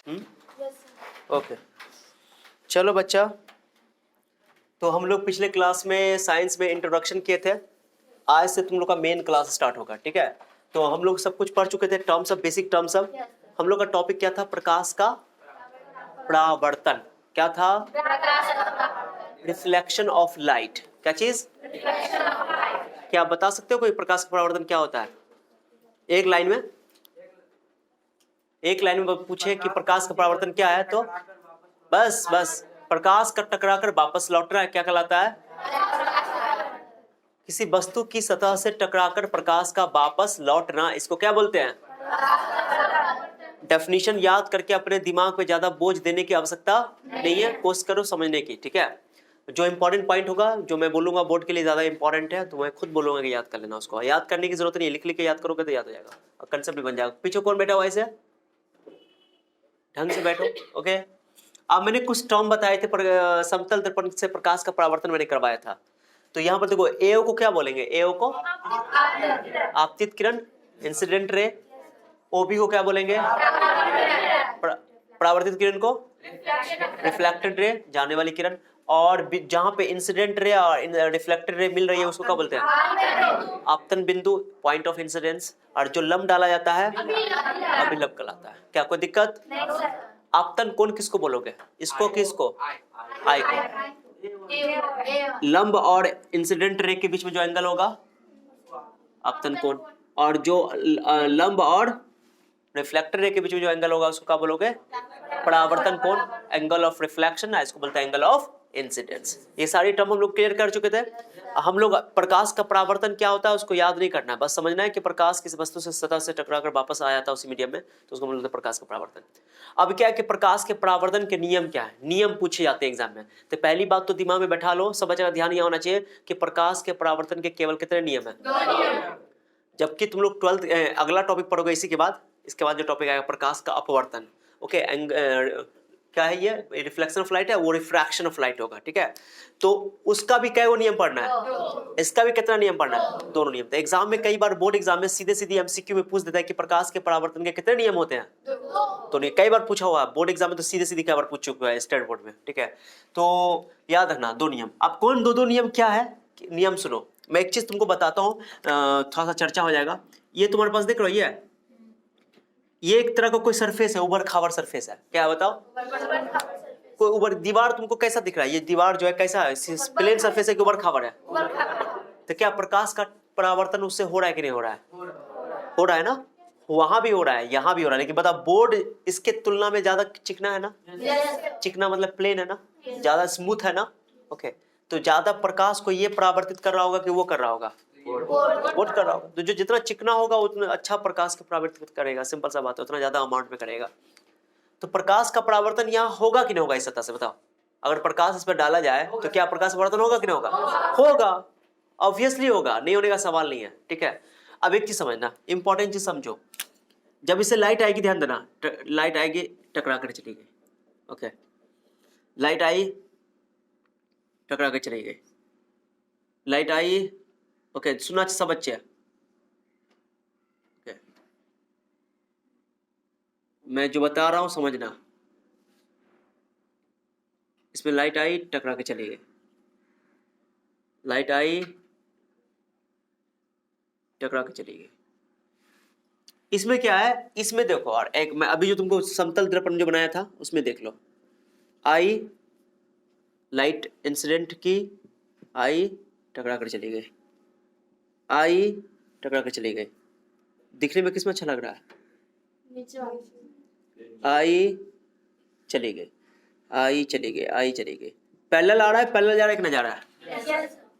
Okay चलो बच्चा, तो हम लोग पिछले क्लास में साइंस में इंट्रोडक्शन किए थे। आज से तुम लोग का मेन क्लास स्टार्ट होगा, ठीक है। तो हम लोग सब कुछ पढ़ चुके थे, terms of basic terms of. हम लोग का टॉपिक क्या था? प्रकाश का परावर्तन। क्या था? Reflection of light. क्या चीज? क्या आप बता सकते हो कोई प्रकाश का परावर्तन क्या होता है? एक लाइन में, एक लाइन में पूछे कि प्रकाश का परावर्तन क्या है, तो बस बस प्रकाश का टकराकर वापस लौटना क्या कहलाता है? किसी वस्तु की सतह से टकराकर प्रकाश का वापस लौटना, इसको क्या बोलते हैं? डेफिनेशन याद करके अपने दिमाग पे ज्यादा बोझ देने की आवश्यकता नहीं है, कोशिश करो समझने की, ठीक है। जो इंपॉर्टेंट पॉइंट होगा, जो मैं बोलूंगा बोर्ड के लिए ज्यादा इंपॉर्टेंट है, तो मैं खुद बोलूंगा कि याद कर लेना उसको। याद करने की जरूरत नहीं है, लिख लिख के याद करोगे तो याद हो जाएगा और कंसेप्ट भी बन जाएगा। पीछे कौन बैठा हुआ है? ऐसे ढंग से बैठो, ओके। अब मैंने कुछ टर्म बताए थे, समतल दर्पण से प्रकाश का परावर्तन मैंने करवाया था। तो यहाँ पर देखो, एओ को क्या बोलेंगे? एओ को आपतित किरण, इंसिडेंट रे। ओबी को क्या बोलेंगे? परावर्तित किरण को रिफ्लेक्टेड रे, जाने वाली किरण। और जहां पे इंसिडेंट रे और रिफ्लेक्टेड रे मिल रही है उसको क्या बोलते हैं? आपतन बिंदु, पॉइंट ऑफ इंसिडेंस। और जो लंब डाला जाता है अभिलंब कहलाता है। क्या कोई दिक्कत? आपतन कोण किसको बोलोगे? इसको किसको? आई को। लंब और इंसिडेंट रे के बीच में जो एंगल होगा आपतन कोण। और जो लंब और रिफ्लेक्टर रे के बीच में जो एंगल होगा उसको क्या बोलोगे? परावर्तन कोण, एंगल ऑफ रिफ्लेक्शन। इसको बोलते हैं एंगल ऑफ इंसिडेंस। ये सारी टर्म हम लोग क्लियर कर चुके थे। हम लोग प्रकाश का परावर्तन क्या होता है उसको याद नहीं करना है, बस समझना है कि प्रकाश किसी वस्तु से सतह से टकराकर वापस आया था उसी मीडियम में, तो उसको बोलते हैं प्रकाश का परावर्तन। अब क्या है कि प्रकाश के परावर्तन के नियम क्या है? नियम पूछे जाते हैं एग्जाम में। तो पहली बात तो दिमाग में बैठा लो, सब जगह ध्यान यह होना चाहिए कि प्रकाश के परावर्तन के केवल कितने नियम है। जबकि तुम लोग 12th अगला टॉपिक पढ़ोगे इसी के बाद, इसके बाद जो टॉपिक आएगा प्रकाश का अपवर्तन। ओके, क्या है ये? रिफ्लेक्शन ऑफ लाइट है, वो रिफ्रैक्शन ऑफ लाइट होगा, ठीक है। तो उसका भी क्या वो नियम पढ़ना है, इसका भी कितना नियम पढ़ना है? दोनों नियम। तो एग्जाम में कई बार बोर्ड एग्जाम में सीधे सीधे एमसीक्यू में पूछ देता है कि प्रकाश के परावर्तन के कितने नियम होते हैं। तो नहीं, कई बार पूछा हुआ बोर्ड एग्जाम में, तो सीधे सीधे कई बार पूछ चुका है स्टेट बोर्ड में, ठीक है। तो याद रखना दो नियम। अब कौन दो नियम क्या है? नियम सुनो, मैं एक चीज तुमको बताता हूँ, थोड़ा सा चर्चा हो जाएगा। ये तुम्हारे पास देख रही है, ये एक तरह का कोई सरफेस है, उबड़ खाबड़ सरफेस है। क्या बताओ? कोई उबड़ दीवार तुमको कैसा दिख रहा है? ये दीवार जो है कैसा है? प्लेन सरफेस है कि उबड़ खाबड़ है? तो क्या प्रकाश का परावर्तन उससे हो रहा है कि नहीं हो रहा है? हो रहा है ना, वहां भी हो रहा है, यहाँ भी हो रहा है। लेकिन बता, बोर्ड इसके तुलना में ज्यादा चिकना है ना? चिकना मतलब प्लेन है ना, ज्यादा स्मूथ है ना। ओके, तो ज्यादा प्रकाश को ये परावर्तित कर रहा होगा कि वो कर रहा होगा? बोर्ड कर रहा होगा। तो जो जितना चिकना होगा उतना अच्छा प्रकाश को परावर्तित करेगा, सिंपल सा बात है, उतना ज्यादा अमाउंट में करेगा। तो प्रकाश का परावर्तन यहाँ होगा कि नहीं होगा इस सतह से? बताओ, अगर प्रकाश इस पर डाला जाए तो क्या प्रकाश परावर्तन होगा कि नहीं होगा? होगा, ऑब्वियसली होगा, नहीं होने का सवाल नहीं है, ठीक है। अब एक चीज समझना, इंपॉर्टेंट चीज समझो। जब इसे लाइट आएगी, ध्यान देना, लाइट आएगी, टकरा कर चली गई। ओके, लाइट आई, टकरा कर चली गई। लाइट आई, ओके, सुना सब बच्चे? ओके, मैं जो बता रहा हूं समझना। इसमें लाइट आई, टकरा के चली गई। लाइट आई, टकरा के चली गई। इसमें क्या है? इसमें देखो, और एक मैं अभी जो तुमको समतल दर्पण जो बनाया था उसमें देख लो। आई, लाइट इंसिडेंट की, आई, टकरा कर चली गई। आई, टकरा कर चली गई। दिखने में किसमें अच्छा लग रहा है? आई, चली गई, आई चली गई, आई चली गई। पैरेलल आ रहा है, पैरेलल जा रहा है कि नहीं जा रहा है?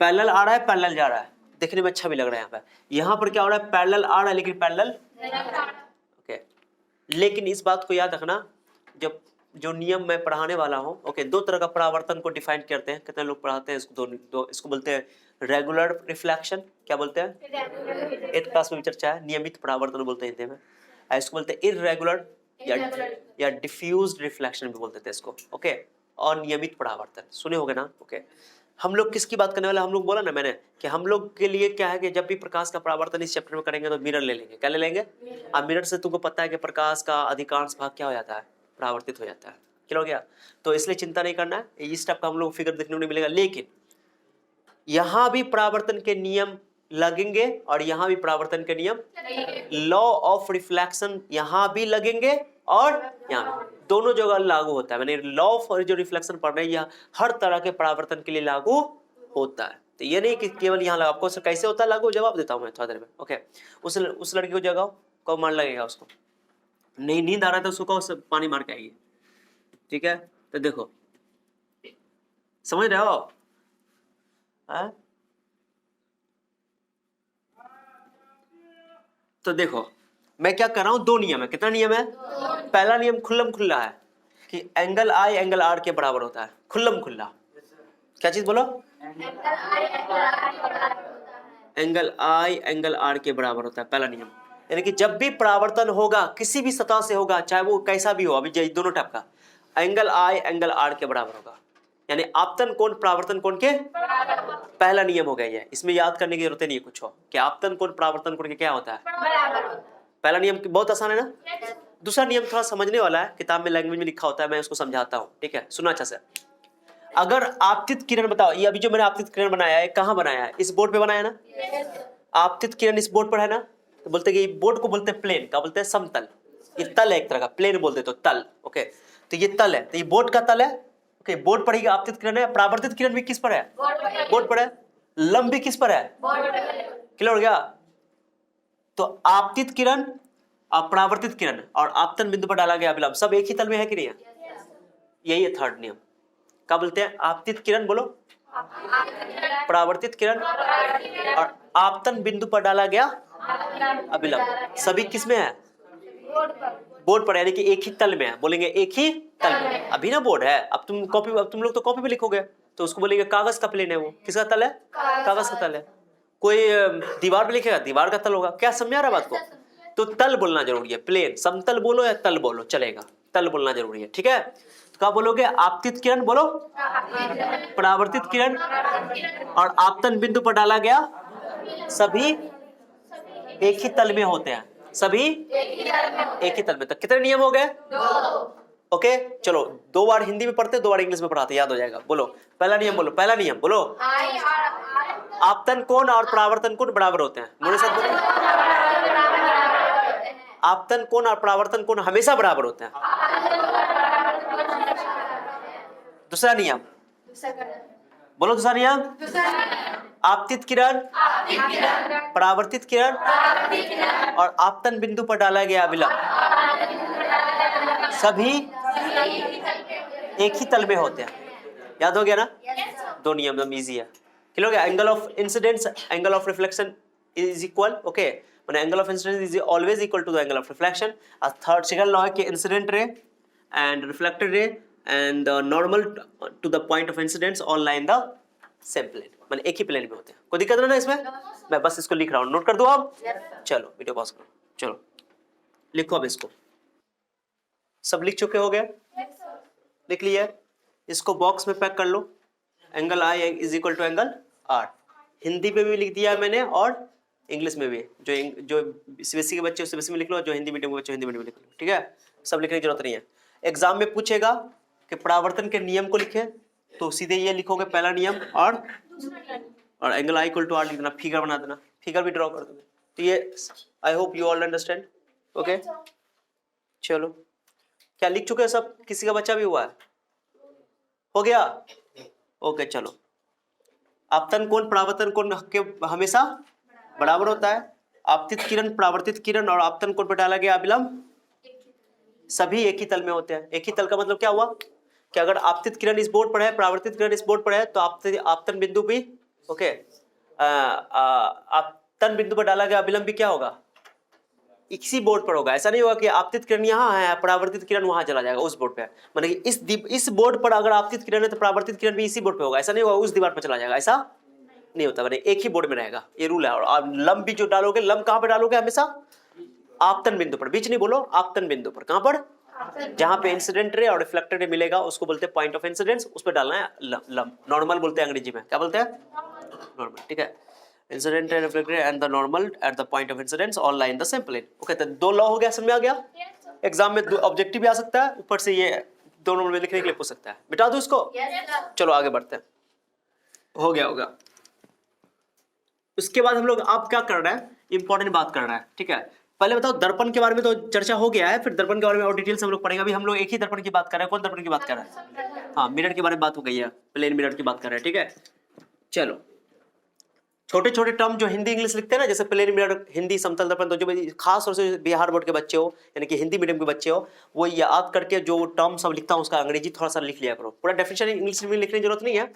पैरेलल आ रहा है, पैरेलल जा रहा है, दिखने में अच्छा भी लग रहा है। यहाँ पर क्या हो रहा है? पैरेलल आ रहा है लेकिन पैरेलल, ओके। लेकिन इस बात को याद रखना, जब जो नियम मैं पढ़ाने वाला हूँ, ओके, दो तरह का परावर्तन को डिफाइन करते हैं। कितने लोग पढ़ाते हैं इसको? दो इसको बोलते हैं रेगुलर रिफ्लेक्शन। क्या बोलते हैं? 8th क्लास में भी चर्चा है, नियमित परावर्तन बोलते हैं हिंदी में। इसको बोलते हैं इररेगुलर या डिफ्यूज्ड रिफ्लेक्शन भी बोलते थे इसको, ओके। अनियमित परावर्तन सुने होगे ना, ओके। हम लोग किसकी बात करने वाले? हम लोग बोला ना मैंने कि हम लोग के लिए क्या है कि जब भी प्रकाश का परावर्तन इस चैप्टर में करेंगे तो मिरर ले लेंगे। क्या ले लेंगे? अब मिरर से तुमको पता है कि प्रकाश का अधिकांश भाग क्या हो जाता है? परावर्तित हो जाता है। क्लियर हो गया? तो इसलिए चिंता नहीं करना है, इस टाइप का हम लोग फिगर देखने को नहीं मिलेगा। लेकिन यहां भी परावर्तन के नियम लगेंगे और यहां भी परावर्तन के नियम, लॉ ऑफ रिफ्लेक्शन यहां भी लगेंगे और यहां दोनों जगह लागू होता है। मैंने लॉ ऑफ जो रिफ्लेक्शन पढ़ रहे हैं यह हर तरह के परावर्तन के लिए लागू होता है। तो ये नहीं कि केवल यहाँ लगा, आपको कैसे होता है लागू, जवाब देता हूं मैं थोड़ा देर में। ओके, उस लड़की को जगाओ, कब मार लगेगा उसको, नहीं नींद आ रहा था उसको कहो पानी मार के आइए। ठीक है, तो देखो समझ रहे हो? तो देखो मैं क्या कर रहा हूं, दो नियम है। कितना नियम है? पहला नियम खुल्लम खुल्ला है कि एंगल आई एंगल आर के बराबर होता है, खुल्लम खुल्ला। क्या चीज बोलो? एंगल आई एंगल आर के बराबर होता है, पहला नियम। यानी कि जब भी परावर्तन होगा किसी भी सतह से होगा, चाहे वो कैसा भी हो, अभी दोनों टाइप का, एंगल आई एंगल आर के बराबर होगा। यानी आपतन कोण परावर्तन कोण के पहला नियम हो गया ये। इसमें याद करने की जरूरत नहीं है कुछ हो कि आपतन कोण परावर्तन कोण के क्या होता है, पहला नियम। बहुत आसान है ना? दूसरा नियम थोड़ा समझने वाला है, किताब में लैंग्वेज में लिखा होता है, मैं उसको समझाता हूँ। ठीक है, सुना अच्छा से। अगर आपतित किरण, बताओ ये अभी जो मैंने आपतित किरण बनाया है कहाँ बनाया है? इस बोर्ड पे बनाया ना? आपतित किरण इस बोर्ड पर है ना? तो बोलते हैं कि बोर्ड को बोलते हैं प्लेन, क्या बोलते हैं? समतल। ये तल है एक तरह का, प्लेन बोलते तो तल। ओके, तो ये तल है, तो ये बोर्ड का तल है। ओके, बोर्ड पर ही आपतित किरण है। परावर्तित किरण भी किस पर है? बोर्ड पर है। लंब भी किस पर है? क्लियर हो गया? तो आपतित किरण, अपरावर्तित किरण और आपतन बिंदु पर डाला गया अभिलंब सब एक ही तल में है कि नहीं है? यही है थर्ड नियम। क्या बोलते हैं? आपतित किरण बोलो, परावर्तित किरण और आपतन बिंदु पर डाला गया अभिलंब सभी किस में है? बोर्ड पर, यानी कि एक ही तल में है। बोलेंगे एक ही तल में। अभी ना बोर्ड है, अब तुम लोग तो कॉपी पे लिखोगे तो उसको बोलेंगे कागज का प्लेन है। वो किसका तल है? कागज का तल है। कोई दीवार पे लिखेगा दीवार का तल होगा। क्या समझा रहा बात को? तो तल बोलना जरूरी है, प्लेन। समतल बोलो या तल बोलो चलेगा, तल बोलना जरूरी है। ठीक है, तो क्या बोलोगे? आपतित किरण बोलो, परावर्तित किरण और आपतन बिंदु पर डाला गया सभी एक ही तल में होते हैं, सभी एक ही तल में। तो कितने नियम हो गए? ओके, चलो 2 बार हिंदी में पढ़ते 2 बार इंग्लिश में पढ़ाते, याद हो जाएगा। बोलो पहला नियम, बोलो पहला नियम बोलो। आपतन कोण और परावर्तन कोण बराबर होते हैं। मेरे साथ बोलो, आपतन कोण और परावर्तन कोण हमेशा बराबर होते हैं। दूसरा नियम बोलो, दूसरा नियम। आपतित किरण, परावर्तित किरण और आपतन बिंदु पर डाला गया अभिलंब सभी एक ही तल में होते हैं। याद हो गया ना? दो नियम एकदम इजी है। क्लियर हो गया? Angle of incidence, angle of reflection is equal. Okay, माने angle of incidence is always equal to the angle of reflection. और थर्ड सेकंड लॉ है कि incident ray and reflected ray and normal to the point of incidence all lie in the same plane, माने एक ही plane में होते हैं। कोई दिक्कत नहीं ना इसमें? मैं बस इसको लिख रहा हूँ, नोट कर दो आप। चलो वीडियो पॉज करो, चलो लिखो अब इसको। सब लिख चुके हो गए? लिख लिया? इसको बॉक्स में पैक कर लो। Angle I is equal to angle R. Hindi में भी लिख दिया है मैंने और इंग्लिश में भी। जो सीबीएसई के बच्चे उस सीबीएसई में लिख लो, जो हिंदी मीडियम के बच्चे हिंदी मीडियम में लिख लो। ठीक है, सब लिखने की जरूरत नहीं है। एग्जाम में पूछेगा कि परावर्तन के नियम को लिखे तो सीधे ये लिखोगे पहला नियम और angle I equal to R लिख देना, फिगर बना देना, फिगर भी ड्रॉ कर दोगे। तो ये I hope you all understand. Okay, चलो क्या लिख चुके हैं सब? किसी का बच्चा भी हुआ है? हो गया? ओके, चलो। आपतन कोण परावर्तन कोण के हमेशा बराबर होता है। आपतित किरण, परावर्तित किरण और आपतन कोण पर डाला गया अभिलंब सभी एक ही तल में होते हैं। एक ही तल का मतलब क्या हुआ कि अगर आपतित किरण इस बोर्ड पर है, परावर्तित किरण इस बोर्ड पर है, तो आपतन बिंदु भी ओके, आपतन बिंदु पर डाला गया अभिलंब भी क्या होगा? इसी बोर्ड पर होगा। ऐसा नहीं होगा कि आपतित किरण यहाँ है, परावर्तित किरण वहां चला जाएगा उस बोर्ड पे। मतलब इस बोर्ड पर अगर आपतित किरण है तो परावर्तित किरण भी इसी बोर्ड पे होगा। ऐसा नहीं होगा उस दीवार पर चला जाएगा, ऐसा नहीं होता। मैंने एक ही बोर्ड में रहेगा, ये रूल है। और लंब भी जो डालोगे, लंब कहाँ पे डालोगे? हमेशा आपतन बिंदु पर, बीच नहीं बोलो, आपतन बिंदु पर। कहाँ पर? जहां पे इंसिडेंट रे और रिफ्लेक्टेड रे मिलेगा उसको बोलते हैं पॉइंट ऑफ इंसिडेंस, उस पर डालना है लंब। नॉर्मल बोलते हैं अंग्रेजी में, क्या बोलते हैं? नॉर्मल। ठीक है, incident ray, reflected ray and the normal at the point of incidence all lie in the same plane. Okay, तो दो लॉ हो गया, समझ में आ गया? एग्जाम में ऑब्जेक्टिव भी आ सकता है, ऊपर से ये दोनों में लिखने के लिए पूछ सकता है। मिटा दो इसको। चलो आगे बढ़ते हैं। हो गया। उसके बाद हम लोग आप क्या कर रहे हैं, इंपॉर्टेंट बात कर रहे हैं, ठीक है। पहले बताओ दर्पण के बारे में तो चर्चा हो गया है, फिर दर्पण के बारे में और डिटेल से हम लोग पढ़ेंगे। अभी हम लोग एक ही दर्पण की बात कर रहे हैं। कौन दर्पण की बात कर रहा है? हाँ, मिरर के बारे में बात हो गई है, प्लेन मिरर की बात कर रहे हैं, ठीक है। चलो, छोटे छोटे टर्म जो हिंदी इंग्लिश लिखते हैं ना, जैसे प्लेन मिरर, हिंदी समतल दर्पण, तो जो खास तौर से बिहार बोर्ड के बच्चे हो, यानी कि हिंदी मीडियम के बच्चे हो, वो याद करके जो टर्म सब लिखता हूँ उसका अंग्रेजी थोड़ा सा लिख लिया करो। पूरा डेफिनेशन इंग्लिश में लिखने की जरूरत नहीं है,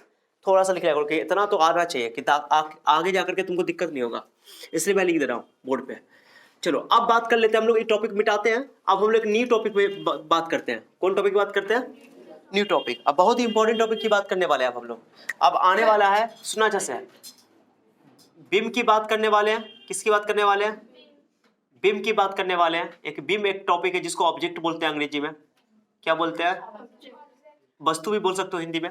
थोड़ा सा लिख लिया करो कि इतना तो आना चाहिए कि आगे जाकर के तुमको दिक्कत नहीं होगा, इसलिए मैं लिख दे रहा हूँ बोर्ड पे। चलो अब बात कर लेते हैं, हम लोग ये टॉपिक मिटाते हैं। अब हम लोग न्यू टॉपिक पे बात करते हैं। कौन टॉपिक की बात करते हैं? New topic. अब बहुत ही इंपॉर्टेंट टॉपिक की बात करने वाले हैं अब हम लोग। अब आने वाला है, सुना जैसे है, बिम की बात करने वाले हैं। किसकी बात करने वाले हैं? बिम की बात करने वाले हैं। एक बिम एक टॉपिक है जिसको ऑब्जेक्ट बोलते हैं अंग्रेजी में। क्या बोलते हैं? वस्तु भी बोल सकते हो हिंदी में।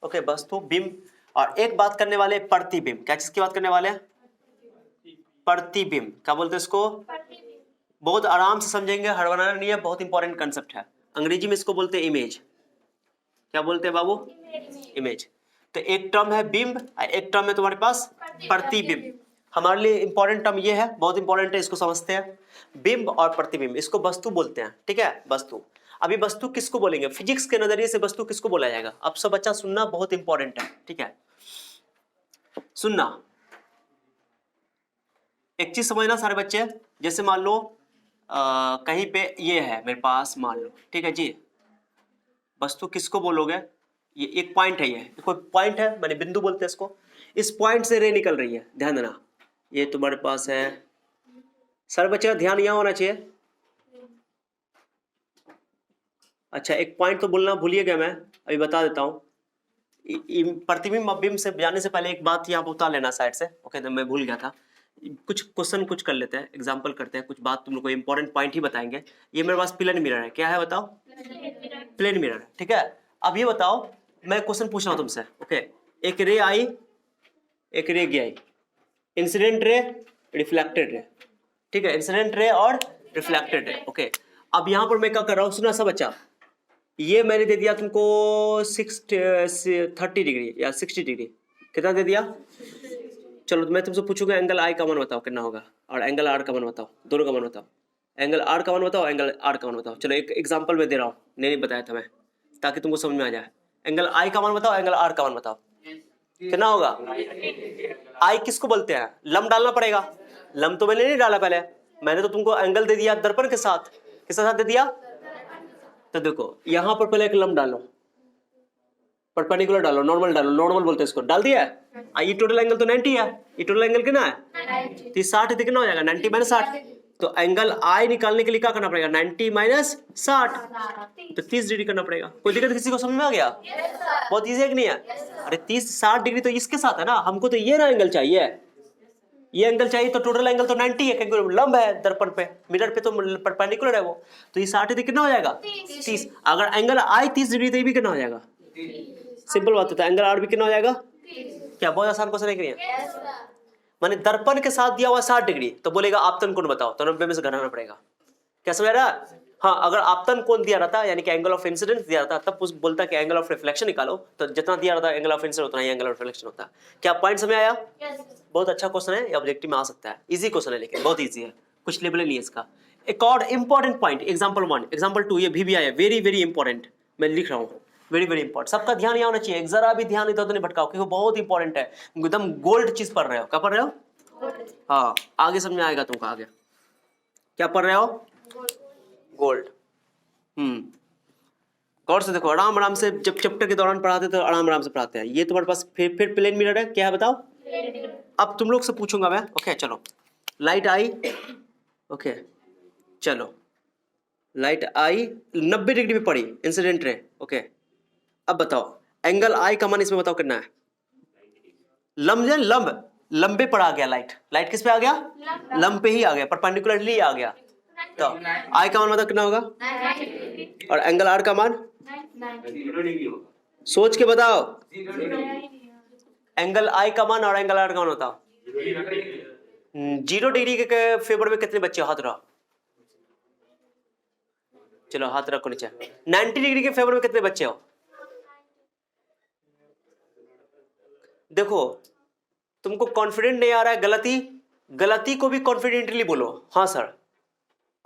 ओके, वस्तु, बिम। और एक बात करने वाले प्रतिबिंब। क्या चीज की बात करने वाले हैं? प्रतिबिंब। क्या बोलते हैं इसको? बहुत आराम से समझेंगे, हड़बड़ाना नहीं है, बहुत इंपॉर्टेंट कंसेप्ट है। अंग्रेजी में इसको बोलते हैं इमेज। क्या बोलते हैं बाबू? इमेज। तो एक टर्म है बिंब, एक टर्म है तुम्हारे पास प्रतिबिंब। हमारे लिए इंपॉर्टेंट टर्म ये है, बहुत इंपॉर्टेंट है, इसको समझते हैं। बिंब और प्रतिबिंब, इसको वस्तु बोलते हैं, ठीक है, वस्तु। अभी वस्तु किसको बोलेंगे? फिजिक्स के नजरिए से वस्तु किसको बोला जाएगा? अब सब बच्चा सुनना, बहुत इंपॉर्टेंट है, ठीक है, सुनना। एक चीज समझना सारे बच्चे, जैसे मान लो कहीं पे ये है मेरे पास, मान लो, ठीक है जी, वस्तु किसको बोलोगे? ये एक पॉइंट है, ये कोई पॉइंट है, मैंने बिंदु बोलते हैं इसको। इस पॉइंट से रे निकल रही है, ध्यान देना। ये तुम्हारे पास है, सारे बच्चे का ध्यान यहाँ होना चाहिए। अच्छा, एक पॉइंट तो बोलना भूलिए गया, मैं अभी बता देता हूँ। प्रतिबिंब बिंब से जाने से पहले एक बात यहाँ उतार लेना साइड से, ओके, तो मैं भूल गया था। कुछ क्वेश्चन कुछ कर लेते हैं, एग्जांपल करते हैं, कुछ बात तुम लोग को इंपॉर्टेंट पॉइंट ही बताएंगे। ये मेरे पास प्लेन मिरर है, क्या है बताओ? प्लेन मिरर, ठीक है। अब ये बताओ, मैं क्वेश्चन पूछ रहा हूँ तुमसे, ओके। एक रे आई, एक रे गई, इंसिडेंट रे, रिफ्लेक्टेड रे, ठीक है, इंसिडेंट रे और रिफ्लेक्टेड रे, ओके। अब यहाँ पर मैं क्या कर रहा हूँ, सुना सब बच्चा, ये मैंने दे दिया तुमको 30 डिग्री या 60 डिग्री, कितना दे दिया? चलो मैं तुमसे पूछूंगा एंगल आई का मान बताओ कितना होगा, और एंगल आर का मान बताओ, दोनों का मान बताओ। एंगल आर का मान बताओ, एंगल आर का मान बताओ। चलो एक एग्जांपल में दे रहा हूँ, नहीं बताया था मैं, ताकि तुमको समझ में आ जाए। एंगल आई का मान बताओ, एंगल आर का मान बताओ, कितना होगा? आई किसको बोलते हैं? लंब डालना पड़ेगा। लंब तो मैंने नहीं डाला पहले, मैंने तो तुमको एंगल दे दिया दर्पण के साथ। किसके साथ दे दिया? तो देखो यहाँ पर पहले एक लंब डालो, परपेंडिकुलर डालो, नॉर्मल डालो, नॉर्मल बोलते हैं इसको, डाल दिया है। ये टोटल एंगल तो 90 है, ये टोटल एंगल कितना है? तो 60 कितना हो जाएगा? 90 माइनस 60। तो एंगल आई निकालने के लिए क्या करना पड़ेगा? 90 माइनस 60, तो 30 डिग्री करना पड़ेगा। कोई दिक्कत किसी को समझ में आ गया? बहुत ईजी है कि नहीं है? अरे 30-60 डिग्री तो इसके साथ है ना, हमको तो ये ना एंगल चाहिए, ये एंगल चाहिए, तो टोटल एंगल तो 90 है, क्योंकि लंब है दर्पण पे, मिरर पे तो परपेंडिकुलर है वो, तो ये 60 डिग्री कितना हो जाएगा? 30। अगर एंगल आई 30 डिग्री तो ये भी कितना हो जाएगा? सिंपल बात होता है, एंगल आर भी कितना हो जाएगा? क्या बहुत आसान क्वेश्चन है कि नहीं? मैंने दर्पण के साथ दिया हुआ 60 डिग्री, तो बोलेगा आपतन कोण बताओ, तो 90 में से घटाना पड़ेगा। क्या समझ रहा है? हाँ, अगर आपतन कोण दिया रहता, यानी कि एंगल ऑफ इंसिडेंस दिया रहता, तब उस बोलता कि एंगल ऑफ रिफ्लेक्शन निकालो, तो जितना दिया रहता एंगल ऑफ इंसिडेंस उतना ही एंगल ऑफ रिफ्लेक्शन होता है। क्या पॉइंट समझ आया? बहुत अच्छा क्वेश्चन है, ये ऑब्जेक्टिव में आ सकता है, इजी क्वेश्चन है, लेकिन बहुत इजी है, कुछ लेवल नहीं है इसका। एक और इंपॉर्टेंट पॉइंट, एग्जाम्पल 1, एग्जाम्पल 2, ये भी आया, वेरी वेरी इंपॉर्टेंट, मैं लिख रहा हूँ, वेरी वेरी इंपॉर्टेंट। सबका ध्यान यहाँ होना चाहिए, जरा भी ध्यान इधर तो नहीं भटकाओ, क्योंकि बहुत इंपॉर्टेंट है, एकदम गोल्ड चीज पढ़ रहे हो। क्या पढ़ रहे हो? हाँ, आगे समझ में आएगा तुमको आगे। क्या पढ़ रहे हो? गोल्ड। गौर से देखो, आराम आराम से, जब चैप्टर के दौरान पढ़ाते तो आराम आराम से पढ़ाते हैं। ये तुम्हारे पास फिर प्लेन मिरर है, क्या है बताओ? अब तुम लोग से पूछूंगा मैं, ओके। चलो, लाइट आई, ओके, चलो लाइट आई 90 डिग्री पे पड़ी, इंसिडेंट रे, ओके। अब बताओ एंगल आई का मान इसमें बताओ कितना है? लंब है, लंब, लंबे पर आ गया लाइट, लाइट किस पे आ गया? लंब पे ही आ गया, परपेंडिकुलरली आ गया, तो आई का मान मतलब कितना होगा? और एंगल आर का मान? सोच के बताओ, एंगल आई का मान और एंगल आर का मान बताओ। 0 डिग्री के फेवर में कितने बच्चे हाथ रहा? चलो हाथ रखो नीचे। 90 डिग्री के फेवर में कितने बच्चे हो? देखो तुमको कॉन्फिडेंट नहीं आ रहा है, गलती को भी कॉन्फिडेंटली बोलो, हाँ सर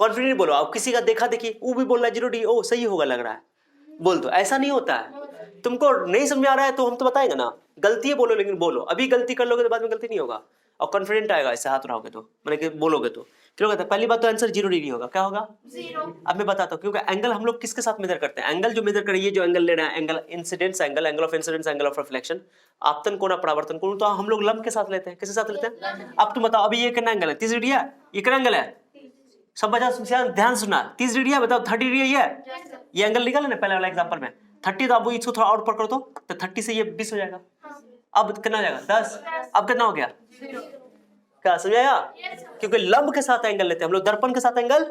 कॉन्फिडेंट बोलो। आप किसी का देखा देखी वो भी बोल रहा है 0 डिग्री, ओ सही होगा लग रहा है, बोल दो। ऐसा नहीं होता है। तुमको नहीं समझ आ रहा है तो हम तो बताएंगे ना, गलती है बोलो, लेकिन बोलो। अभी गलती कर लोगे तो बाद में गलती नहीं होगा, और कॉन्फिडेंट आएगा ऐसे हाथ उठाओगे तो, मैंने कि बोलोगे तो। फिर कहता है पहली बात तो आंसर 0 डिग्री होगा। क्या होगा? 0। अब मैं बताता हूँ, क्योंकि एंगल हम लोग किसके साथ मेजर करते हैं? एंगल जो मेजर करिए, जो एंगल ले रहे हैं, angle incidence angle, angle of incidence, angle of reflection, आपतन कोण, परावर्तन कोण, तो हम लोग लंब के साथ लेते हैं। किसके साथ लेते हैं? अब तुम बताओ, अभी ये कितना एंगल है? 30 डिग्री है। ये कितना एंगल है? सब बच्चा ध्यान सुना, 30 डिग्री है, बताओ 30 डिग्री है। ये एंगल निकाले ना पहले वाला एग्जांपल में 30, तो अब इसको थोड़ा और ऊपर कर दो तो 30 से ये 20 हो जाएगा। अब कितना हो जाएगा? 10। अब कितना हो गया? क्या समझाया? क्योंकि लंब के साथ एंगल लेते हैं हम लोग, दर्पण के साथ एंगल।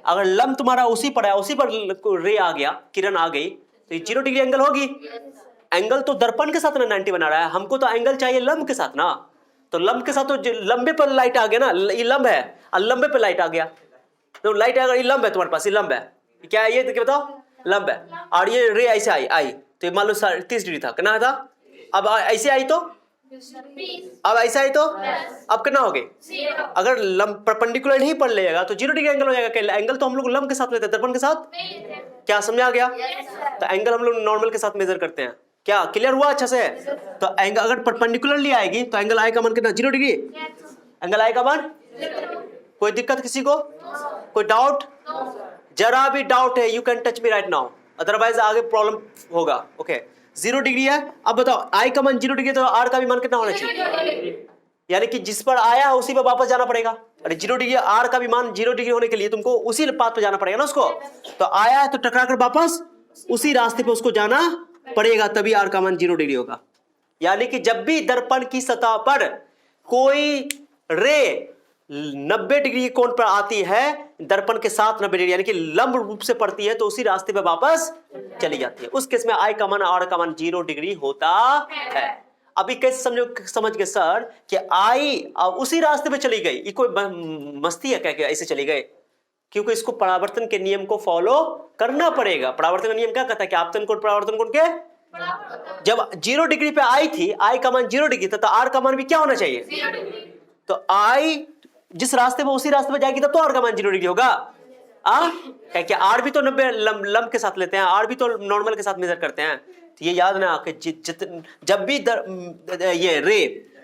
अगर लंब तुम्हारा उसी पर है, उसी पर रे आ गया, किरण आ गई, तो ये 0 डिग्री एंगल होगी। एंगल तो दर्पण के साथ ना 90 बना रहा है, हमको तो एंगल चाहिए लंब के साथ ना। तो लंब के साथ तो लंबे पर लाइट आ गया ना, ये लंब है और लंबे पे लाइट आ गया, तो लाइट अगर ये लंब है तुम्हारे पास, ये लंब है, क्या है ये? देखिए बताओ, लंब है। और ये रे ऐसे आई तो ये मान लो 30 डिग्री था, कितना था? अब ऐसे आई तो, अब ऐसा आई तो अब कितना हो गई? अगर लंब परपेंडिकुलर नहीं पड़ लेगा तो 0 डिग्री एंगल हो जाएगा। एंगल तो हम लोग लंब के साथ लेते हैं, दर्पण के साथ। क्या समझा गया? तो एंगल हम लोग नॉर्मल के साथ मेजर करते हैं। क्या क्लियर हुआ अच्छे से? तो एंगल अगर परपेंडिकुलरली आएगी तो एंगल आई का मान कितना? 0 डिग्री। एंगल आई का मान, कोई दिक्कत किसी को? कोई डाउट? जरा भी डाउट है you can touch me right now, otherwise आगे प्रॉब्लम होगा। ओके 0 डिग्री है। अब बताओ आई का मान 0 डिग्री, तो आर का भी मान कितना होना चाहिए? यानी कि जिस पर आया उसी पर वापस जाना पड़ेगा। अरे 0 डिग्री, आर का भी मान 0 डिग्री होने के लिए तुमको उसी पाथ पे जाना पड़ेगा ना उसको। तो आया है तो टकरा कर वापस उसी रास्ते पे उसको जाना पड़ेगा, तभी आर का मान 0 डिग्री होगा। यानी कि जब भी दर्पण की सतह पर कोई रे 90 डिग्री के कोण पर आती है, दर्पण के साथ 90 डिग्री यानी कि लंब रूप से पड़ती है, तो उसी रास्ते पे वापस चली जाती है। उस केस में आई का मान आर का मान 0 डिग्री होता है। अभी कैसे समझ गए सर कि आई उसी रास्ते पे चली गई, ये कोई मस्ती है क्या ऐसे चली गए? क्योंकि इसको परावर्तन के नियम को फॉलो करना पड़ेगा। परावर्तन का नियम क्या कहता है कि आपतन कोण परावर्तन कोण के, जब 0 डिग्री पे आई थी, आई का मान 0 डिग्री था, तो आर का मान भी क्या होना चाहिए? तो आई जिस रास्ते पे उसी रास्ते पे जाएगी तब तो आर का मान 0 डिग्री होगा। क्या आर भी तो 90 लंब के साथ लेते हैं, आर भी तो नॉर्मल के साथ मेजर करते हैं। तो ये याद ना कि जब भी ये रे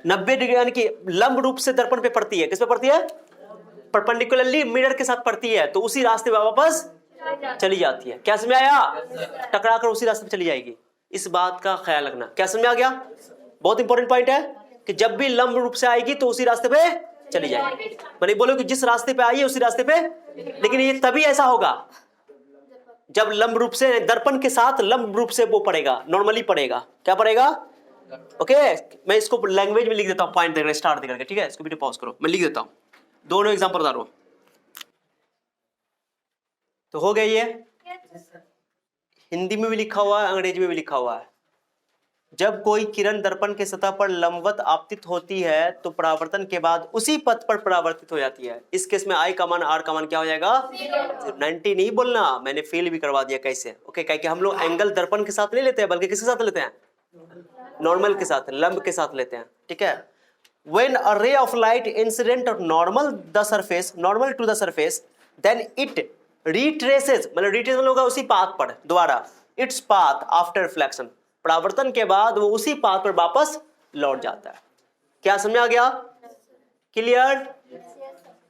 90 डिग्री यानी कि लंब रूप से दर्पण पे पड़ती है, किस पे पड़ती है? परपेंडिकुलरली मिरर के साथ पड़ती है, तो उसी रास्ते पे वापस चली जाती है। क्या समझ आया? टकरा कर उसी रास्ते पे चली जाएगी, इस बात का ख्याल रखना। क्या समझ आ गया? बहुत इंपॉर्टेंट पॉइंट है कि जब भी लंब रूप से आएगी तो उसी रास्ते पे चली जाएगी। मैंने बोलो कि जिस रास्ते पे आई है उसी रास्ते पे, लेकिन ये तभी ऐसा होगा जब लंब रूप से दर्पण के साथ लंब रूप से वो पड़ेगा, नॉर्मली पड़ेगा। क्या पड़ेगा? ओके मैं इसको लैंग्वेज में लिख देता हूं, पॉइंट देकर स्टार देकर के, ठीक है? इसको वीडियो पॉज करो, मैं लिख देता हूं, दोनों एग्जांपल बता रहा हूं। तो हो गया, ये हिंदी में भी लिखा हुआ है, अंग्रेजी में भी लिखा हुआ है। जब कोई किरण दर्पण के सतह पर लंबवत आपतित होती है तो परावर्तन के बाद उसी पथ पर परावर्तित हो जाती है। इस केस में आई का मान आर का मान क्या हो जाएगा? 90 नहीं बोलना, मैंने फेल भी करवा दिया। कैसे? ओके क्योंकि हम लोग एंगल दर्पण के साथ नहीं लेते हैं, बल्कि किसके साथ लेते हैं? नॉर्मल के साथ, लंब के साथ लेते हैं, ठीक है? When a ray of light incident of normal to the surface, then it retraces, मतलब retrace होगा उसी पाथ पर दोबारा, its path after reflection, परावर्तन के बाद वो उसी पाथ पर वापस लौट जाता है। क्या समझ आ गया? क्लियर?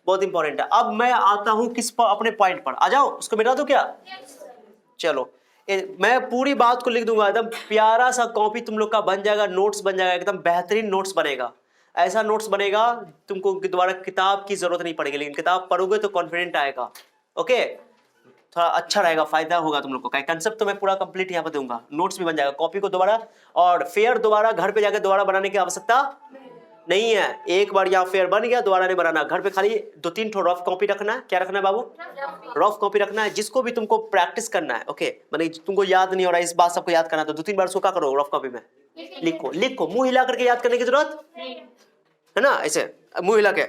बहुत इंपॉर्टेंट है। अब मैं आता हूं किस पर? अपने पॉइंट पर आ जाओ, उसको मिटा दो क्या? चलो मैं पूरी बात को लिख दूंगा, एकदम प्यारा सा कॉपी तुम लोग का बन जाएगा, नोट्स बन जाएगा, एकदम बेहतरीन नोट्स बनेगा। ऐसा नोट्स बनेगा तुमको दोबारा किताब की जरूरत नहीं पड़ेगी, लेकिन किताब पढ़ोगे तो कॉन्फिडेंट आएगा। ओके थोड़ा अच्छा रहेगा, फायदा होगा तुम लोग को। कंसेप्ट तो मैं पूरा कंप्लीट यहाँ पे दूंगा, नोट्स भी बन जाएगा। कॉपी को दोबारा और फेयर दोबारा घर पे जाकर दोबारा बनाने की आवश्यकता नहीं है। एक बार यहाँ फेयर बन गया, दोबारा नहीं बनाना। घर पे खाली 2-3 ठो रफ कॉपी रखना है। क्या रखना है बाबू? रफ कॉपी रखना है, जिसको भी तुमको प्रैक्टिस करना है। ओके माने तुमको याद नहीं हो रहा है, इस बात सबको याद करना है, तो 2-3 बार उसको क्या करो, रफ कॉपी में लिखो। मुंह हिला करके याद करने की जरूरत है ना, ऐसे मुंह हिला के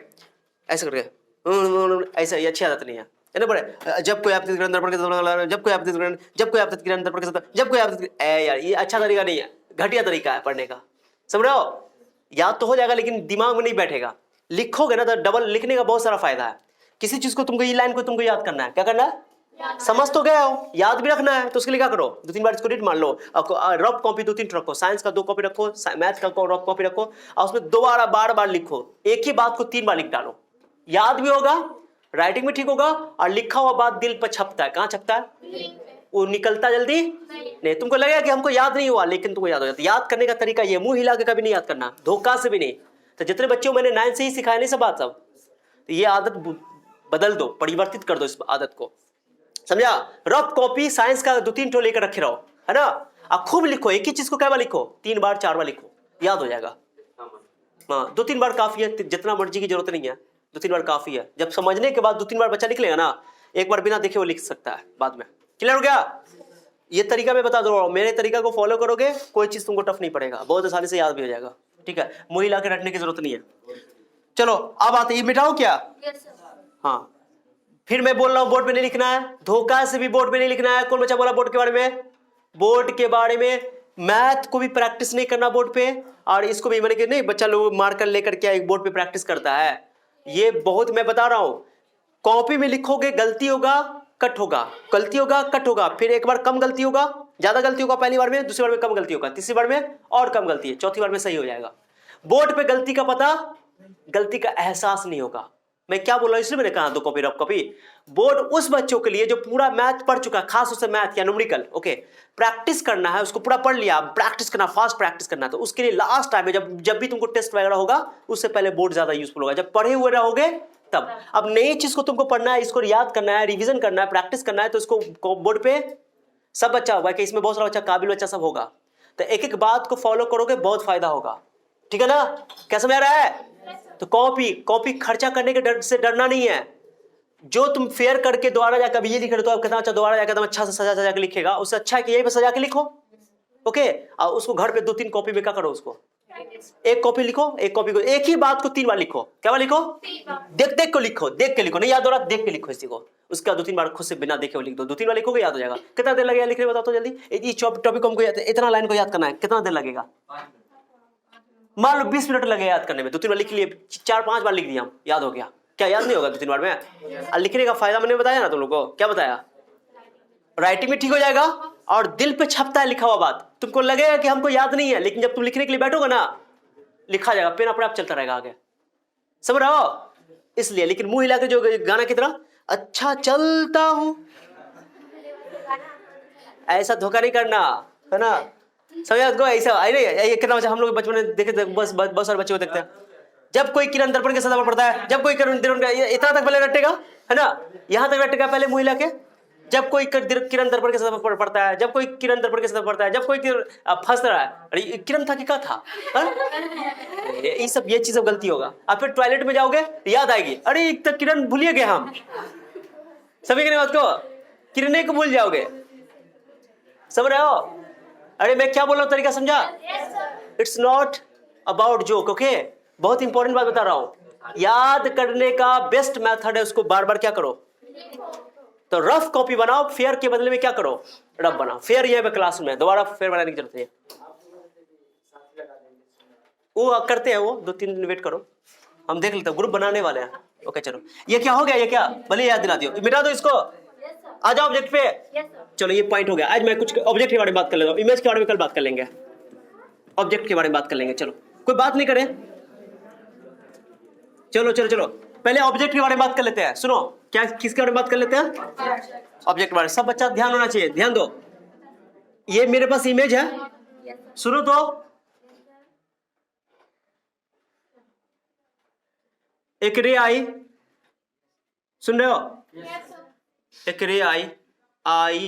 ऐसे करके, ऐसे ये अच्छी आदत नहीं है। है ना बड़े, जब कोई आपतित ग्रंथ दर्पण के साथ, जब कोई आपतित ग्रंथ, जब कोई आपतित ग्रंथ दर्पण के साथ, जब कोई आपतित, यार ये अच्छा तरीका नहीं है, घटिया तरीका है पढ़ने का, समझ रहे हो? याद तो हो जाएगा लेकिन दिमाग में नहीं बैठेगा। लिखोगे ना तो डबल लिखने का बहुत सारा फायदा है। किसी चीज को तुमको, ये लाइन को तुमको याद करना है, क्या करना है? समझ तो गए हो, याद भी रखना है, तो उसके लिए क्या करो, 2-3 बार इसको रीड मान लो, रफ कॉपी 2-3 रखो, साइंस का 2 कॉपी रखो, मैथ का रफ कॉपी रखो, और उसमें दोबारा बार लिखो, एक ही बात को 3 बार लिख डालो, याद भी होगा, राइटिंग भी ठीक होगा, और लिखा हुआ बात दिल पर छपता है। कहाँ छपता है? वो निकलता जल्दी नहीं। तुमको लगेगा कि हमको याद नहीं हुआ, लेकिन तुमको याद हो जाता है। याद करने का तरीका ये, मुंह हिला के कभी नहीं याद करना, धोखा से भी नहीं। तो जितने बच्चों मैंने 9 से ही सिखाया नहीं सब बात सब, तो ये आदत बदल दो, परिवर्तित कर दो इस आदत को, समझा? रफ कॉपी साइंस का 2-3 ठो लेकर रखे रहो, है ना? आप खूब लिखो, एक ही चीज को कै बार लिखो, 3 बार 4 बार लिखो, याद हो जाएगा। हाँ 2-3 बार काफी है, जितना मर्जी की जरूरत नहीं है, 2-3 बार काफी है। जब समझने के बाद 2-3 बार बच्चा लिख लेगा ना, एक बार बिना देखे वो लिख सकता है बाद में। क्लियर हो गया? ये तरीका मैं बता दो, मेरे तरीका को फॉलो करोगे, कोई चीज तुमको टफ नहीं पड़ेगा, बहुत आसानी से याद भी हो जाएगा। ठीक है, मुंह हिला के रटने की जरूरत नहीं है। चलो अब आते, ये मिटाओ क्या? हाँ, फिर मैं बोल रहा हूं बोर्ड पे नहीं लिखना है, धोखा से भी बोर्ड पे नहीं लिखना है। कौन बच्चा बोला बोर्ड के बारे में? बोर्ड के बारे में मैथ को भी प्रैक्टिस नहीं करना बोर्ड पे, और इसको भी मैंने कि नहीं बच्चा लोग मार्कर लेकर क्या एक बोर्ड पे प्रैक्टिस करता है, ये बहुत मैं बता रहा हूं। कॉपी में लिखोगे गलती होगा, कट होगा, गलती होगा, कट होगा, फिर एक बार कम गलती होगा, ज्यादा गलती होगा पहली बार में, दूसरी बार में कम गलती होगा, तीसरी बार में और कम गलती है, चौथी बार में सही हो जाएगा। बोर्ड पे गलती का पता, गलती का एहसास नहीं होगा। मैं क्या बोल रहा हूं, इसलिए मैंने कहा 2 कॉपी रफ कॉपी। बोर्ड उस बच्चों के लिए जो पूरा मैथ पढ़ चुका है, खास उससे मैथ या न्यूमेरिकल, ओके, प्रैक्टिस करना है, उसको पूरा पढ़ लिया, प्रैक्टिस करना, फास्ट प्रैक्टिस करना, तो उसके लिए लास्ट टाइम में जब भी तुमको टेस्ट वगैरह होगा, उससे पहले बोर्ड ज्यादा यूजफुल होगा, जब पढ़े हुए रहोगे तब। अब नई चीज को तुमको पढ़ना है, इसको याद करना है, रिवीजन करना है, प्रैक्टिस करना है, तो इसको बोर्ड पे सब बच्चा होगा कि इसमें बहुत सारा बच्चा, काबिल बच्चा सब होगा, तो एक एक बात को फॉलो करोगे, बहुत फायदा होगा। ठीक है ना? क्या समझ आ रहा है? तो कॉपी खर्चा करने के डर से डरना नहीं है। जो तुम फेयर करके दोबारा जाकर ये लिख रहे हो, तो आप कितना अच्छा दोबारा जाकर अच्छा से सजा के लिखेगा, उससे अच्छा है कि यही पे सजा के लिखो, ओके। और उसको घर पे 2-3 कॉपी में क्या करो, उसको एक कॉपी लिखो, एक कॉपी को एक ही बात को 3 बार लिखो। क्या बार लिखो? देख को लिखो, देख के लिखो, नहीं याद हो रहा देख के लिखो इसी को, उसका 2-3 बार खुद से बिना देखे लिख दो, 2-3 बार लिखोगे याद हो जाएगा। कितना देर लगेगा लिखने, बताओ तो जल्दी। इस टॉपिक को हमको इतना लाइन को याद करना है, कितना देर लगेगा? मान लो 20 मिनट लगे याद करने में, 2-3 बार लिख लिए, 4-5 बार लिख दिया, याद हो गया। क्या याद नहीं होगा 2-3 बार में? लिखने का फायदा मैंने बताया ना तुम लोग को, क्या बताया? राइटिंग भी ठीक हो जाएगा और दिल पे छपता है लिखा हुआ बात। तुमको लगेगा कि हमको याद नहीं है, लेकिन जब तुम लिखने के लिए बैठोगे ना, लिखा जाएगा, पेन अपने आप चलता रहेगा आगे, समझ रहे हो? इसलिए, लेकिन मुंह हिला के जो गाना की तरह अच्छा चलता हूं, ऐसा धोखा नहीं करना, है ना? समझ गो? ऐसा नहीं, कितना बच्चा हम लोग बचपन में देखे, बस बहुत सारे बच्चे को देखते हैं, जब कोई किरण दर्पण के साथ पढ़ता है, जब कोई किरण इतना तक पहले रटेगा, है ना, यहां तक रटेगा पहले मुंह हिला के। जब कोई किरण दर्पण के साथ पढ़ता है, जब कोई किरण दर्पण के साथ पढ़ता है, जब कोई फंस रहा है, अरे किरण था कि क्या था, ये सब ये चीज गलती होगा। आप फिर टॉयलेट में जाओगे, याद आएगी, अरे एक तक किरण भूलिए गए हम, समझ गए बात को? किरने को भूल जाओगे, समझ रहे हो? अरे मैं क्या बोल रहा हूँ, तरीका समझा? It's not about joke, okay. बहुत इंपॉर्टेंट बात बता रहा हूं, याद करने का बेस्ट मेथड है, उसको बार बार क्या करो, तो रफ कॉपी बनाओ, फेयर के बदले में क्या करो, रफ बनाओ। फेयर ये है क्लासरूम में, दोबारा फेयर बनाने की जरूरत है, वो करते हैं, वो 2-3 दिन वेट करो, हम देख लेते हैं, ग्रुप बनाने वाले हैं, ओके। चलो ये क्या हो गया, ये क्या, भले याद दिला दियो, मिटा दो इसको, आ जाओ ऑब्जेक्ट पे। चलो ये पॉइंट हो गया। आज मैं कुछ ऑब्जेक्ट के बारे में बात कर लेता हूं, इमेज के बारे में कल बात कर लेंगे, ऑब्जेक्ट के बारे में बात कर लेंगे। चलो कोई बात नहीं करे, चलो पहले ऑब्जेक्ट के बारे में बात कर लेते हैं। सुनो, क्या किसके बारे में बात कर लेते हैं? ऑब्जेक्ट के बारे में। सब बच्चा ध्यान होना चाहिए, ध्यान दो। ये मेरे पास इमेज है, सुनो तो, एक रे आई, सुन रहे हो? एक रे आई, आई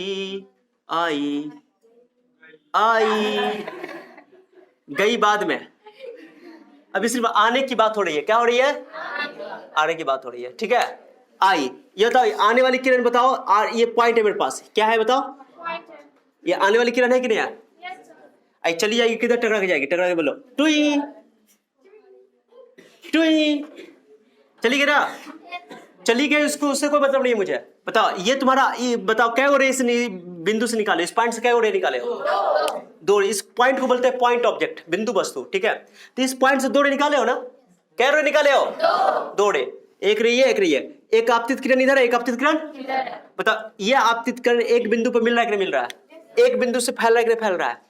गई बाद में, अभी सिर्फ आने की बात हो रही है। क्या हो रही है? आने की बात हो रही है, ठीक है। आई, ये बताओ आने वाली किरण बताओ, और ये पॉइंट है मेरे पास, क्या है बताओ? ये आने वाली किरण है कि नहीं है? आई चली जाएगी, किधर टकरा के जाएगी? टकरा के बोलो, टुई टुई, चली गई ना? चली गई, उसको उससे कोई मतलब नहीं है मुझे, बताओ ये तुम्हारा, ये बताओ क्या रे इस बिंदु से निकाले, इस पॉइंट से क्या रे निकाले हो? दो। इस पॉइंट को बोलते हैं पॉइंट ऑब्जेक्ट, बिंदु वस्तु, ठीक है। तो इस पॉइंट से 2 रे निकाले हो ना? क्या रे निकाले हो? 2 रे, एक रे ये, एक रे ये। एक आपतित किरण इधर है, एक आपतित किरण बताओ, ये आपतित किरण एक बिंदु पर मिल रहा है कि नहीं मिल रहा है? एक बिंदु से फैल रहा है कि नहीं फैल रहा है?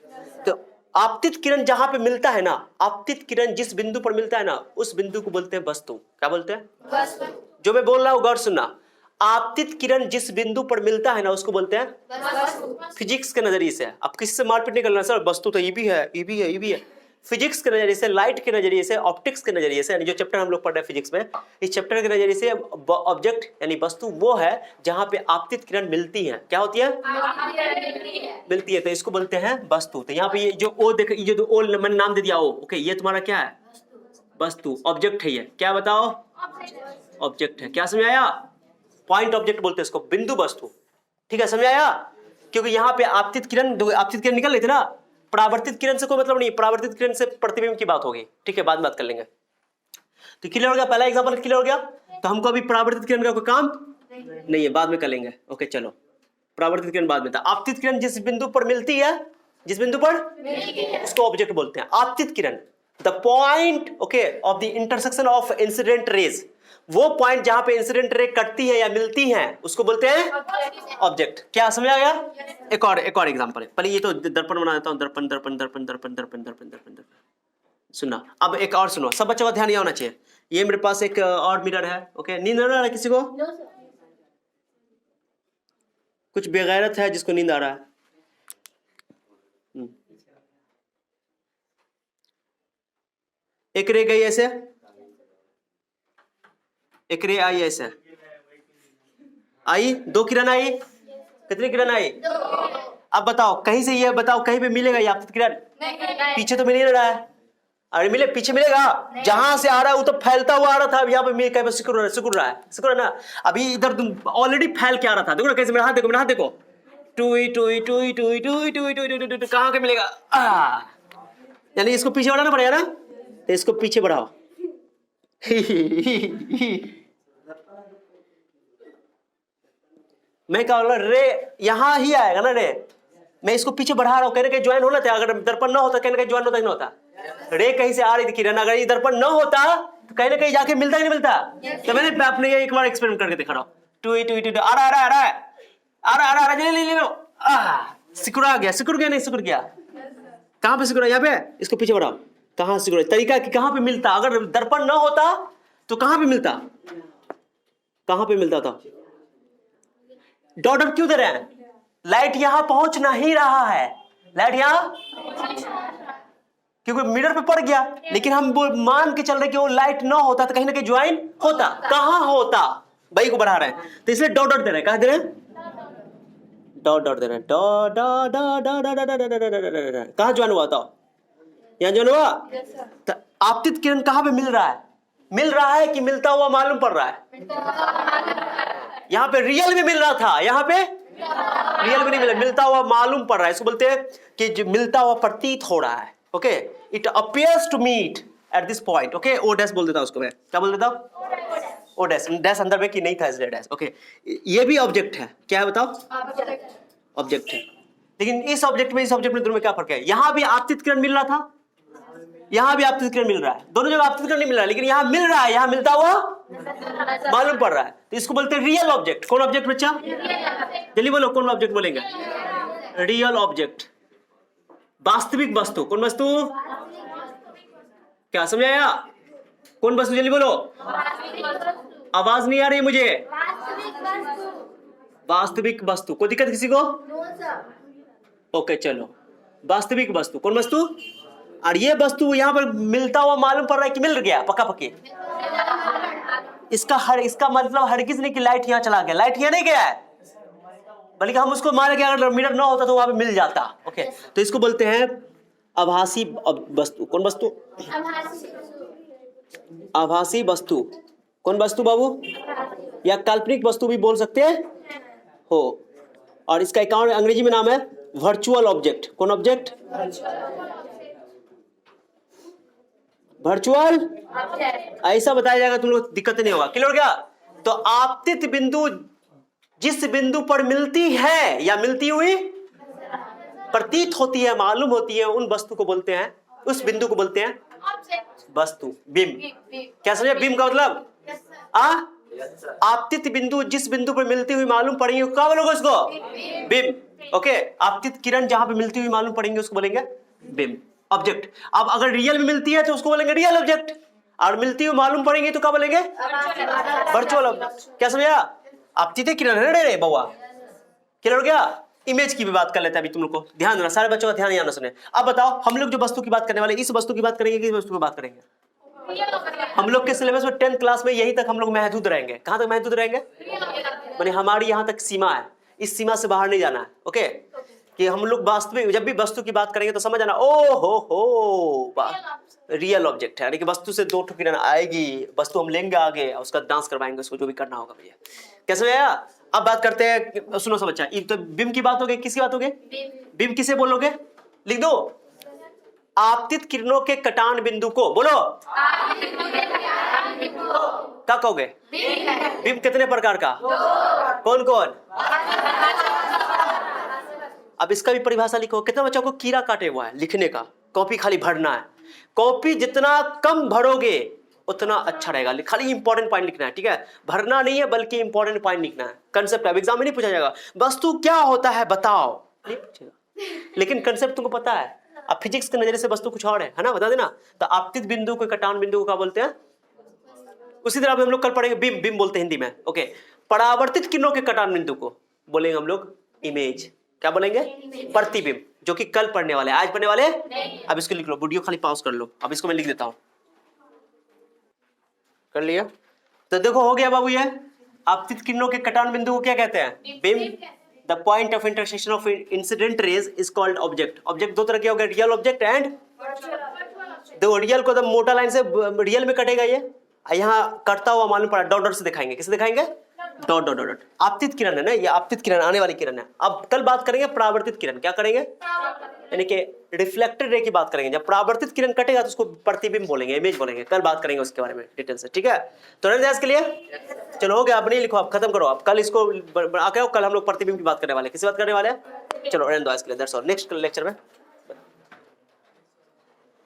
तो आपतित किरण जहां पे मिलता है ना, आपतित किरण जिस बिंदु पर मिलता है ना, उस बिंदु को बोलते हैं वस्तु। क्या बोलते हैं? वस्तु। जो मैं बोल रहा हूं गौर सुनना, आपतित किरण जिस बिंदु पर मिलता है ना, उसको बोलते हैं वस्तु। फिजिक्स के नजरिए से, अब किसी से मारपीट नहीं करना सर, वस्तु तो ये भी है, ये भी है, ये भी है। फिजिक्स के नजरिए से, लाइट के नजरिए से, ऑप्टिक्स के नजरिए से, यानी जो चैप्टर हम लोग पढ़ रहे हैं फिजिक्स में, इस चैप्टर के नजरिए से ऑब्जेक्ट यानी वस्तु वो है जहां पे आपतित किरण मिलती है। क्या होती है? मिलती है, तो इसको बोलते हैं वस्तु। तो यहाँ पे ये जो ओ देख, ये जो ओ मैंने नाम दे दिया ओ, ओके, ये तुम्हारा क्या है? वस्तु, ऑब्जेक्ट है ये। क्या बताओ? ऑब्जेक्ट है। क्या समझ आया? पॉइंट ऑब्जेक्ट बोलते हैं इसको, बिंदु वस्तु, ठीक है, समझ आया? क्योंकि यहाँ पे आपतित किरण निकल रही थी ना, परावर्तित किरण से कोई मतलब नहीं, परावर्तित किरण से प्रतिबिंब की बात होगी, ठीक है, बाद में बात कर लेंगे। तो क्लियर हो गया? पहला एग्जांपल क्लियर हो गया। तो हमको अभी परावर्तित किरण का कोई काम नहीं है, बाद में कर लेंगे। ओके चलो, परावर्तित किरण बाद में था। आपतित किरण जिस बिंदु पर मिलती है, जिस बिंदु पर, उसको ऑब्जेक्ट बोलते हैं। आपतित किरण, the point okay of the intersection of incident rays, वो पॉइंट जहां पे इंसिडेंट रे कटती है या मिलती है, उसको बोलते हैं ऑब्जेक्ट। क्या समझ आ गया? एक और एग्जांपल है, पहले ये तो दर्पण बना देता हूं, दर्पण दर्पण दर्पण दर्पण दर्पण दर्पण दर्पण दर्पण। सुनना, अब एक और सुनो, सब बच्चों का ध्यान ये होना चाहिए। ये मेरे पास एक और मिरर है, ओके, नींद आ रहा है किसी को? कुछ बेगैरत है जिसको नींद आ रहा है? एक रे गई ऐसे, एक रे आई ऐसे, आई, 2 किरण आई, कितनी किरण आई? 2। अब बताओ कहीं से, ये बताओ कहीं पे मिलेगा ये आपतित किरण? पीछे तो मिल ही रहा है। अरे मिले, पीछे मिलेगा? जहां से आ रहा है वो तो फैलता हुआ आ रहा था, अब यहाँ पे मिल कहीं सिकुड़ रहा है ना। अभी इधर तुम ऑलरेडी फैल के आ रहा था, देखो ना कैसे, मेरा हाथ देखो, मेरा हाथ देखो, टुई टुई टुई टुई टुई टुई टुई टुई, कहाँ के मिलेगा? यानी इसको पीछे बढ़ाना पड़ेगा ना, तो इसको पीछे बढ़ाओ। मैं क्या बोल रहा, रे यहां ही आएगा ना रे, मैं इसको पीछे बढ़ा रहा हूं, कहीं ना कहीं ज्वाइन होना था। अगर दर्पण ना होता कहीं ना कहीं ज्वाइन होता ही नहीं होता। रे कहीं से आ रही थी किरण, अगर ये दर्पण ना होता तो कहीं ना कहीं जाके मिलता ही नहीं मिलता। तो मैंने अपने ये एक बार एक्सपेरिमेंट करके दिखा रहा हूं, टुई टुई टुई, आ रहा ले लो, सिकुड़ा गया, सिकुड़ गया, नहीं सिकुड़ गया, कहां पे सिकुड़ा? यहाँ पे, इसको पीछे बढ़ाओ, कहां सिकुड़ा? तरीका कि कहां पे मिलता, अगर दर्पण ना होता तो कहां पे मिलता, कहां पे मिलता था? डॉट डॉट क्यों दे रहे हैं? लाइट यहां पहुंच नहीं रहा है, लाइट यहां, क्योंकि मिरर पे पड़ गया, लेकिन हम वो मान के चल रहे कि वो लाइट ना होता तो कहीं ना कहीं ज्वाइन होता। कहां होता? वही को बढ़ा रहे हैं, तो इसलिए डॉट डॉट दे रहे हैं। कहां दे रहे हैं? डॉट डॉट दे रहे हैं, dot dot dot dot dot. कहां ज्वाइन हुआ था? यहां ज्वाइन हुआ। तो आपतित किरण कहां पे मिल रहा है? मिल रहा है कि मिलता हुआ मालूम पड़ रहा है? यहाँ पे रियल में मिल रहा था, यहाँ पे रियल में नहीं मिला, मिलता हुआ मालूम पड़ रहा है। इसको बोलते हैं कि जो मिलता हुआ प्रतीत हो रहा है। Okay, it appears to meet at this point. Okay, O dash बोल देता उसको, मैं क्या बोल देता हूं? ओ डैश, डैश अंदर में कि नहीं था इसलिए डैश। ओके, ये भी ऑब्जेक्ट है। क्या है बताओ? ऑब्जेक्ट है। लेकिन इस ऑब्जेक्ट में, इस ऑब्जेक्ट में दोनों में क्या फर्क है? यहां भी आपतित किरण मिल रहा था, यहां भी आपतित किरण मिल रहा है, दोनों जगह आपतित किरण नहीं मिल रहा है, लेकिन यहां मिल रहा है, यहां मिलता हुआ मालूम पड़ रहा है। तो इसको बोलते हैं रियल ऑब्जेक्ट। कौन ऑब्जेक्ट बच्चा? जल्दी बोलो, कौन ऑब्जेक्ट बोलेंगे? रियल ऑब्जेक्ट, वास्तविक वस्तु। कौन वस्तु? क्या समझ आया? कौन वस्तु? जल्दी बोलो, आवाज नहीं आ रही मुझे। वास्तविक वस्तु। कोई दिक्कत किसी को? ओके चलो, वास्तविक वस्तु। कौन वस्तु? और ये वस्तु यहां पर मिलता हुआ मालूम पड़ रहा है कि मिल गया पक्का पक्की? इसका मतलब हरगिज नहीं कि लाइट यहां चला गया, लाइट यहां नहीं गया है, बल्कि हम उसको माने कि अगर मिरर ना होता तो वहां पे मिल जाता। ओके, तो इसको बोलते हैं आभासी वस्तु। कौन वस्तु? आभासी वस्तु। कौन वस्तु बाबू? या काल्पनिक वस्तु भी बोल सकते हैं हो। और इसका एक और अंग्रेजी में नाम है वर्चुअल ऑब्जेक्ट। कौन ऑब्जेक्ट? वर्चुअल। ऐसा बताया जाएगा, तुम लोग दिक्कत नहीं होगा। क्लियर हो गया? तो आपतित बिंदु जिस बिंदु पर मिलती है या मिलती हुई प्रतीत होती है, मालूम होती है, उन वस्तु को बोलते हैं, उस बिंदु को बोलते हैं वस्तु, बिंब। क्या समझे बिंब का मतलब? आपतित बिंदु, जिस बिंदु पर मिलती हुई मालूम पड़ेंगे क्या बोलोगे उसको? बिंब। ओके, आपतित किरण जहां पे मिलती हुई मालूम पड़ेंगे उसको बोलेंगे बिंब, ऑब्जेक्ट। अब अगर रियल में मिलती है तो उसको बोलेंगे रियल ऑब्जेक्ट, और मिलती हुई मालूम पड़ेंगे तो क्या बोलेंगे? Virtual object. क्या समझा? आपतित किरण है रे बउआ, क्लियर हो गया? इमेज की भी बात कर लेते हैं अभी तुम लोग को, ध्यान देना, सारे बच्चों का ध्यान यहाँ ना सुने। अब बताओ, हम लोग जो वस्तु की बात करने वाले, इस वस्तु की बात करेंगे कि इस वस्तु की बात करेंगे? हम लोग के सिलेबस में 10th क्लास में यही तक हम लोग महदूद रहेंगे। कहां तक महदूद रहेंगे? माने हमारी यहां तक सीमा है, इस सीमा से बाहर नहीं जाना है। ओके, कि हम लोग वास्तविक जब भी वस्तु की बात करेंगे तो समझ आना, ओ हो रियल ऑब्जेक्ट है, यानी कि वस्तु से दो किरण आएगी, वस्तु हम लेंगे आगे, उसका डांस करवाएंगे, उसको जो भी करना होगा भैया। कैसे भैया? अब बात करते हैं, सुनो सब अच्छा, तो बिंब की बात हो गई, किसकी बात हो गई? बिंब किसे बोलोगे? लिख दो, आपतित किरणों के कटान बिंदु को बोलो। क्या कहोगे? बिंब कितने प्रकार का? कौन कौन? अब इसका भी परिभाषा लिखो। कितना बच्चों को कीड़ा काटे हुआ है लिखने का, कॉपी खाली भरना है। कॉपी जितना कम भरोगे उतना अच्छा रहेगा, खाली इंपॉर्टेंट पॉइंट लिखना है, ठीक है? भरना नहीं है बल्कि इंपॉर्टेंट पॉइंट लिखना है। कंसेप्ट अब एग्जाम में नहीं पूछा जाएगा वस्तु क्या होता है बताओ, नहीं पूछेगा, लेकिन कंसेप्ट तुमको पता है। अब फिजिक्स के नजरिए से वस्तु कुछ और है ना, बता देना। तो आपतित बिंदु को, कटान बिंदु को क्या बोलते हैं? उसी तरह हम लोग कल पढ़ेंगे, बिंब, बिंब बोलते हैं हिंदी में। ओके, परावर्तित किरणों के कटान बिंदु को बोलेंगे हम लोग इमेज। क्या बोलेंगे? प्रतिबिंब, जो कि कल पढ़ने वाले, आज पढ़ने वाले। अब इसको लिख लो, वीडियो खाली पॉज कर लो। अब इसको मैं लिख देता हूं, कर लिया? तो देखो हो गया बाबू, ये आपतित किरणों के कटान बिंदु को क्या कहते हैं? बिंब। The point of intersection of incident raise is called object. Object दो तरह के हो गए, रियल ऑब्जेक्ट एंड देखो, रियल को तो मोटा लाइन से रियल में कटेगा, ये यहाँ कटता हुआ मालूम पड़ा, डॉट डॉट से दिखाएंगे। किसे दिखाएंगे? Dot dot dot. आपतित किरण है ना, ये आपतित किरण, आने वाली किरण है। अब कल बात करेंगे परावर्तित किरण। क्या करेंगे? यानी कि रिफ्लेक्टेड रे की बात करेंगे। जब परावर्तित किरण कटेगा तो उसको प्रतिबिंब बोलेंगे, इमेज बोलेंगे। कल बात करेंगे उसके बारे में डिटेल से, ठीक है? तो रन के लिए चलो, हो गया, अब नहीं लिखो, आप खत्म करो। आप कल इसको आके कल हम लोग प्रतिबिंब की बात करने वाले। किसी बात करने वाले? चलो रन के लिए, दैट्स ऑल। नेक्स्ट लेक्चर में